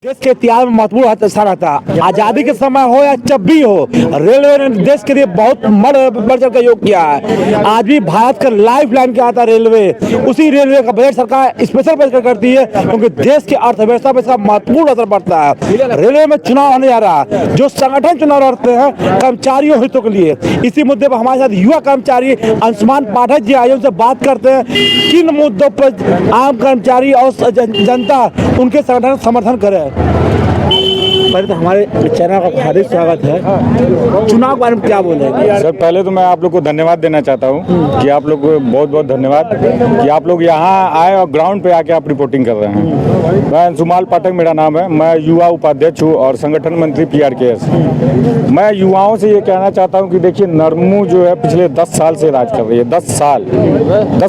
देश के इतिहास में महत्वपूर्ण हिस्सा रहता है। आजादी के समय हो या जब भी हो, रेलवे ने देश के लिए बहुत बढ़ चढ़ कर योग किया है। आज भी भारत का लाइफ लाइन क्या आता है रेलवे, उसी रेलवे का बजट सरकार स्पेशल बजट करती है, क्योंकि देश की अर्थव्यवस्था पर इसका महत्वपूर्ण असर पड़ता है। रेलवे में चुनाव होने जा रहा है, जो संगठन चुनाव लड़ते हैं कर्मचारियों हितों के लिए। इसी मुद्दे पर हमारे साथ युवा कर्मचारी अंशुमान पाठक जी आए, उनसे बात करते हैं किन मुद्दों पर आम कर्मचारी और जनता उनके संगठन का समर्थन करे। पहले तो हमारे चैनल का हार्दिक स्वागत है। चुनाव के बारे में क्या बोलेंगे? सर, पहले तो मैं आप लोग को धन्यवाद देना चाहता हूं कि आप लोग को बहुत बहुत धन्यवाद कि आप लोग यहां आए और ग्राउंड पे आके आप रिपोर्टिंग कर रहे हैं। मैं अंशुमान पाठक मेरा नाम है, मैं युवा उपाध्यक्ष हूं और संगठन मंत्री PRKS। मैं युवाओं से ये कहना चाहता हूं कि देखिए, नरमू जो है पिछले 10 साल से राज कर रही है। 10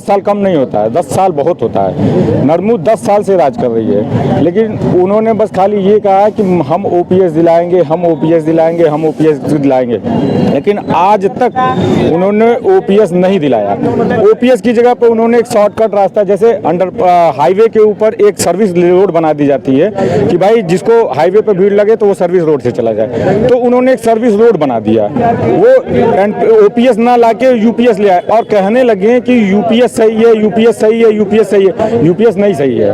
साल कम नहीं होता है, 10 साल बहुत होता है। नरमू 10 साल से राज कर रही है, लेकिन उन्होंने बस खाली ये कहा है कि हम OPS दिलाएंगे, हम OPS दिलाएंगे, हम OPS दिलाएंगे, लेकिन आज तक उन्होंने OPS नहीं दिलाया। OPS की जगह पर उन्होंने एक शॉर्टकट रास्ता, जैसे अंडर हाईवे के ऊपर एक सर्विस रोड बना दी जाती है कि भाई जिसको हाईवे पे भीड़ लगे तो वो सर्विस रोड से चला जाए, तो उन्होंने एक सर्विस रोड बना दिया। वो OPS ना लाके UPS ले आए और कहने लगे कि UPS सही है, UPS सही है, UPS सही है। UPS नहीं सही है।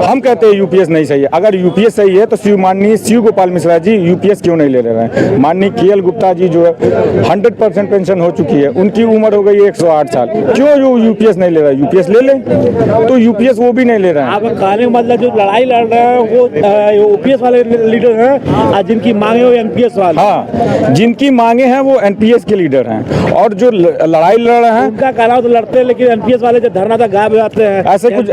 हम कहते हैं UPS नहीं सही है। अगर UPS सही है तो माननीय शिव गोपाल मिश्रा जी UPS क्यों नहीं ले रहे हैं? माननीय KL गुप्ता जी जो है 100% पेंशन हो चुकी है, उनकी उम्र हो गई 108 साल, क्यों जो UPS नहीं ले रहा है? UPS ले ले, तो UPS वो भी नहीं ले रहे हैं। आपका कहने का मतलब जो लड़ाई लड़ रहे हैं वो OPS वाले लीडर हैं और जिनकी मांगे वो NPS वाले। हाँ, जिनकी मांगे हैं वो NPS के लीडर हैं, और जो लड़ाई लड़ रहे हैं उनका कहना तो लड़ते हैं, लेकिन NPS वाले जो धरना था गायब हो जाते हैं। ऐसे कुछ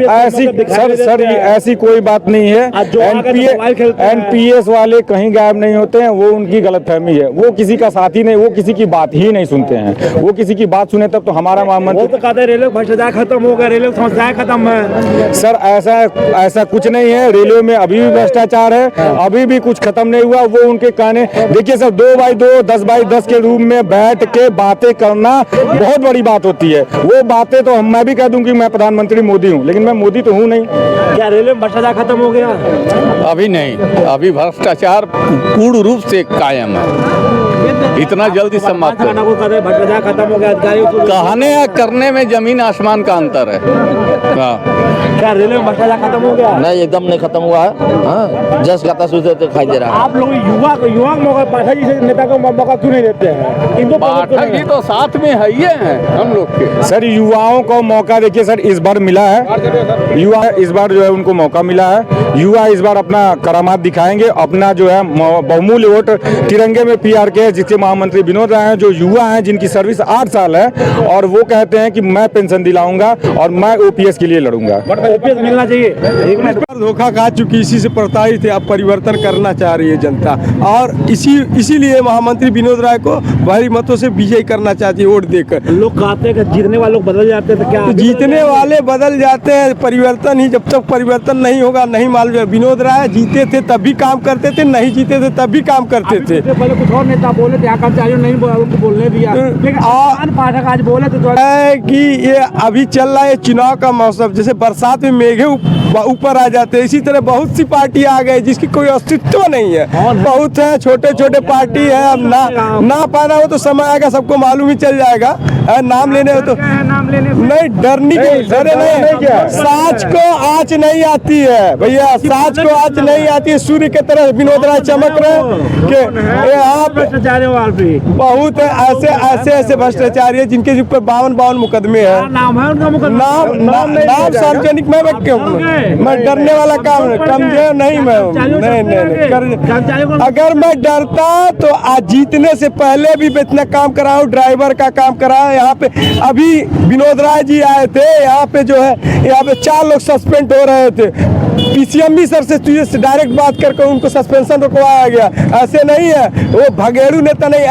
सर ऐसी कोई बात नहीं है। NPS वाले कहीं गायब नहीं होते हैं, वो उनकी गलतफहमी है। वो किसी का साथी नहीं, वो किसी की बात ही नहीं सुनते हैं। वो किसी की बात सुने तब तो हमारा महामंत्री तो कहते हैं रेलवे भ्रष्टाचार खत्म हो गया, रेलवे समस्याएं खत्म है। सर ऐसा कुछ नहीं है। रेलवे में अभी भी भ्रष्टाचार है, अभी भी कुछ खत्म नहीं हुआ। वो उनके कहने, देखिए सर, 2x2 10x10 के रूम में बैठ के बातें करना बहुत बड़ी बात होती है। वो बातें तो मैं भी कह दूं कि मैं प्रधानमंत्री मोदी हूँ, लेकिन मैं मोदी तो हूँ नहीं। क्या रेलवे में भ्रष्टाचार खत्म हो गया? अभी नहीं, अभी भ्रष्टाचार पूर्ण रूप से कायम है। इतना जल्दी समाप्त भ्रष्टाचार खत्म हो गया, अधिकारियों को कहने या करने में जमीन आसमान का अंतर है। क्या रेलवे में भ्रष्टाचार खत्म हो गया? नहीं, एकदम नहीं खत्म हुआ है। जस्ट कहता सूझते दिखाई दे रहा है। आप लोग युवा को मौका, पाठक जी नेता को मौका क्यों नहीं देते हैं? इनको पाठक जी तो साथ में है ही है हम लोग के। सर, युवाओं को मौका देखिए सर, इस बार मिला है। युवा इस बार जो है उनको मौका मिला है। युवा इस बार अपना करामात दिखाएंगे, अपना जो है बहुमूल्य वोट तिरंगे में PRKS, जिसके महामंत्री विनोद राय हैं, जो युवा हैं, जिनकी सर्विस 8 साल है, और वो कहते हैं कि मैं पेंशन दिलाऊंगा और मैं OPS के लिए लड़ूंगा। OPS मिलना चाहिए। धोखा खा चुकी, इसी से प्रताड़ित है। अब परिवर्तन करना चाह रही है जनता, और इसीलिए महामंत्री विनोद राय को भारी मतों से विजयी करना चाहती है वोट देकर। लोग कहते हैं कि जीतने वाले लोग बदल जाते हैं, तो क्या जीतने वाले बदल जाते हैं? परिवर्तन ही, जब तक परिवर्तन नहीं होगा नहीं मालूम। विनोद राय जीते थे तब भी काम करते थे, नहीं जीते थे तब भी काम करते थे। पहले कुछ और नेता बोले थे, कर्मचारियों ने नहीं बोला, उनको बोलने दिया, लेकिन पाठक आज बोले थे कि ये अभी चल रहा है चुनाव का मौसम, जैसे बरसात में मेघे ऊपर आ जाते हैं, इसी तरह बहुत सी पार्टी आ गई जिसकी कोई अस्तित्व नहीं है। बहुत है, छोटे छोटे पार्टी है। अब ना पाना हो तो समय आएगा, सबको मालूम ही चल जाएगा। नाम लेने हो तो नहीं डरने की, डरे नहीं। साच को आँच नहीं आती है भैया, साच को आँच नहीं आती है। सूर्य के तरह विनोद राय चमक रहे आप। बहुत ऐसे भ्रष्टाचारी है जिनके ऊपर 52 मुकदमे हैं। नाम है उनका, नाम सार्वजनिक में मैं डरने वाला काम कमजोर नहीं। मैं नहीं। अगर मैं डरता तो आज जीतने से पहले भी इतना काम कराऊं, ड्राइवर का काम कराऊं। यहाँ पे अभी विनोद राय जी आए थे, यहाँ पे जो है, यहाँ पे 4 लोग सस्पेंड हो रहे थे। PCMB सर से डायरेक्ट बात करके उनको सस्पेंशन रुकवाया गया। ऐसे नहीं है, वो भगेड़ू नेता नहीं।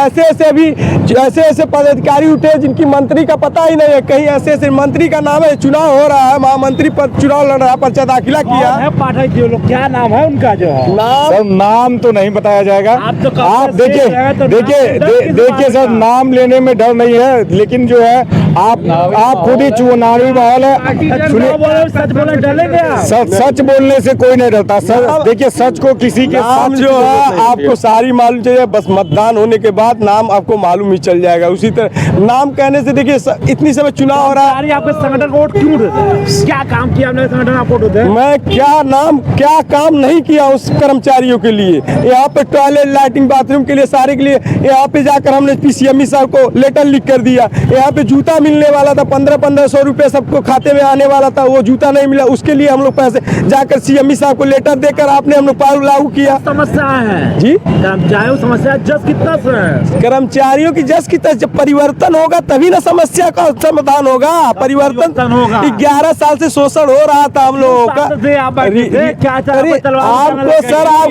ऐसे पदाधिकारी उठे जिनकी मंत्री का पता ही नहीं है। कहीं ऐसे मंत्री का नाम है, चुनाव हो रहा है, महामंत्री पर चुनाव लड़ रहा है, पर्चा दाखिला किया है। पाठक जी लोग, क्या नाम है उनका? जो है नाम तो नहीं बताया जाएगा। आप देखिए सर, नाम लेने में डर नहीं है, लेकिन जो है आप खुद ही चुनावी माहौल है। सच बोले डरेंगे, सच बोलने से कोई नहीं डरता सर। देखिए सच को किसी के नाम साथ जो है आपको सारी मालूम चाहिए, बस मतदान होने के बाद नाम आपको मालूम ही चल जाएगा। उसी तरह नाम कहने से देखिए इतनी समय चुनाव हो रहा है। अरे आपके संगठन को वोट क्यों देते हैं? क्या काम किया आपने संगठन आपको वोट देते हैं? मैं क्या काम नहीं किया उस कर्मचारियों के लिए। यहाँ पे टॉयलेट, लाइटिंग, बाथरूम के लिए, सारे के लिए यहाँ पे जाकर हमने पीसीएमई साहब को लेटर लिख कर दिया। यहाँ पे जूता मिलने वाला था, 1500 रुपये सबको खाते में आने वाला था, वो जूता नहीं मिला। उसके लिए हम लोग पैसे जाकर सीएमई साहब को लेटर देकर आपने हम लोग पार लागू किया। समस्या है जी, कर्मचारियों समस्या जस कितना है? कर्मचारियों की जस की जब परिवर्तन होगा तभी ना समस्या का समाधान होगा। परिवर्तन होगा। 11 साल से शोषण हो रहा था हम लोगों का। आपको सर, आप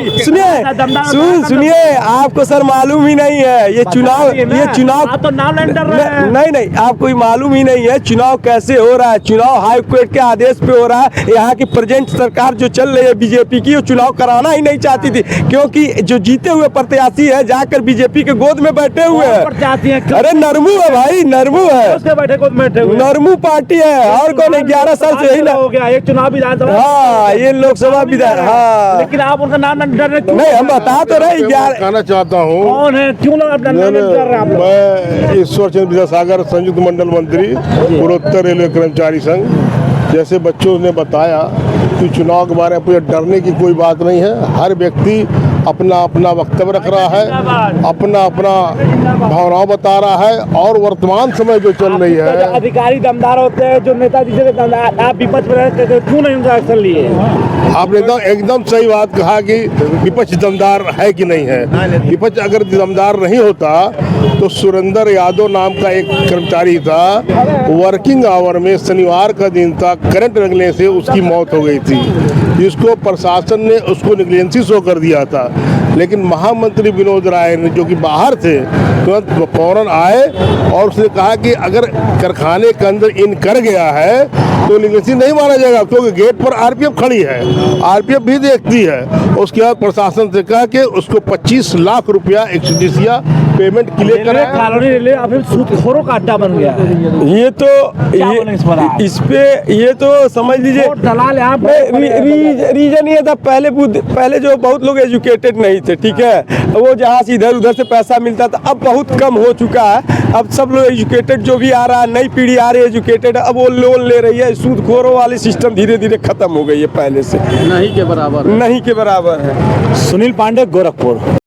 सुनिए, आपको सर मालूम ही नहीं है ये चुनाव तो नाम नहीं, आपको ये मालूम ही नहीं है चुनाव कैसे हो रहा है। चुनाव हाई कोर्ट के आदेश पे हो रहा है। यहाँ की प्रेजेंट सरकार जो चल रही है बीजेपी की, वो चुनाव कराना ही नहीं चाहती थी, क्योंकि जो जीते हुए प्रत्याशी है जाकर बीजेपी के गोद में बैठे हुए हैं। अरे नरमू है भाई, नरमू है, नरमू पार्टी है और कौन है। 11 साल से यही ना हो गया एक चुनाव विधानसभा। हाँ, ये लोकसभा विधान। हाँ, लेकिन आप उनका नाम डर नहीं, हम बता तो रहे। कहना चाहता हूँ, कौन है, क्यों लोग आप डर रहे हैं? मैं ईश्वर चंद्र विद्यासागर, संयुक्त मंडल मंत्री, पूर्वोत्तर रेलवे कर्मचारी संघ। जैसे बच्चों ने बताया कि चुनाव के बारे में कोई डरने की कोई बात नहीं है। हर व्यक्ति अपना अपना वक्तव्य रख रहा है, अपना भावनाओं बता रहा है। और वर्तमान समय जो चल रही है, अधिकारी दमदार होते हैं, जो नेताजी से दमदार, आप विपक्ष में रहते थे, क्यों नहीं उनका एक्शन लिए? आपने एकदम सही बात कहा कि विपक्ष दमदार है कि नहीं है। विपक्ष अगर दमदार नहीं होता तो सुरेंद्र यादव नाम का एक कर्मचारी था, वर्किंग आवर में शनिवार का दिन था, करंट लगने से उसकी मौत हो गई थी, जिसको प्रशासन ने उसको निग्लेंसी शो कर दिया था। लेकिन महामंत्री विनोद राय ने, जो कि बाहर थे, तुरंत फौरन आए और उसने कहा कि अगर कारखाने के अंदर इन कर गया है तो निग्लेंसी नहीं माना जाएगा, क्योंकि गेट पर आरपीएफ खड़ी है, आरपीएफ भी देखती है। उसके बाद प्रशासन से कहा कि उसको 25 लाख रुपया एक्सग्रेशिया पेमेंट क्लियर करें। सूदखोरों का अड्डा बन गया है। ये तो इस पे ये तो समझ लीजिए दलाल यहाँ रीजन ये था। पहले जो बहुत लोग एजुकेटेड नहीं थे, ठीक है, वो जहाँ से इधर उधर से पैसा मिलता था, अब बहुत कम हो चुका है। अब सब लोग एजुकेटेड जो भी आ रहा है, नई पीढ़ी आ रही है एजुकेटेड, अब वो लोन ले रही है। सूदखोरों वाली सिस्टम धीरे धीरे खत्म हो गई है, पहले से नहीं के बराबर है। सुनील पांडे, गोरखपुर।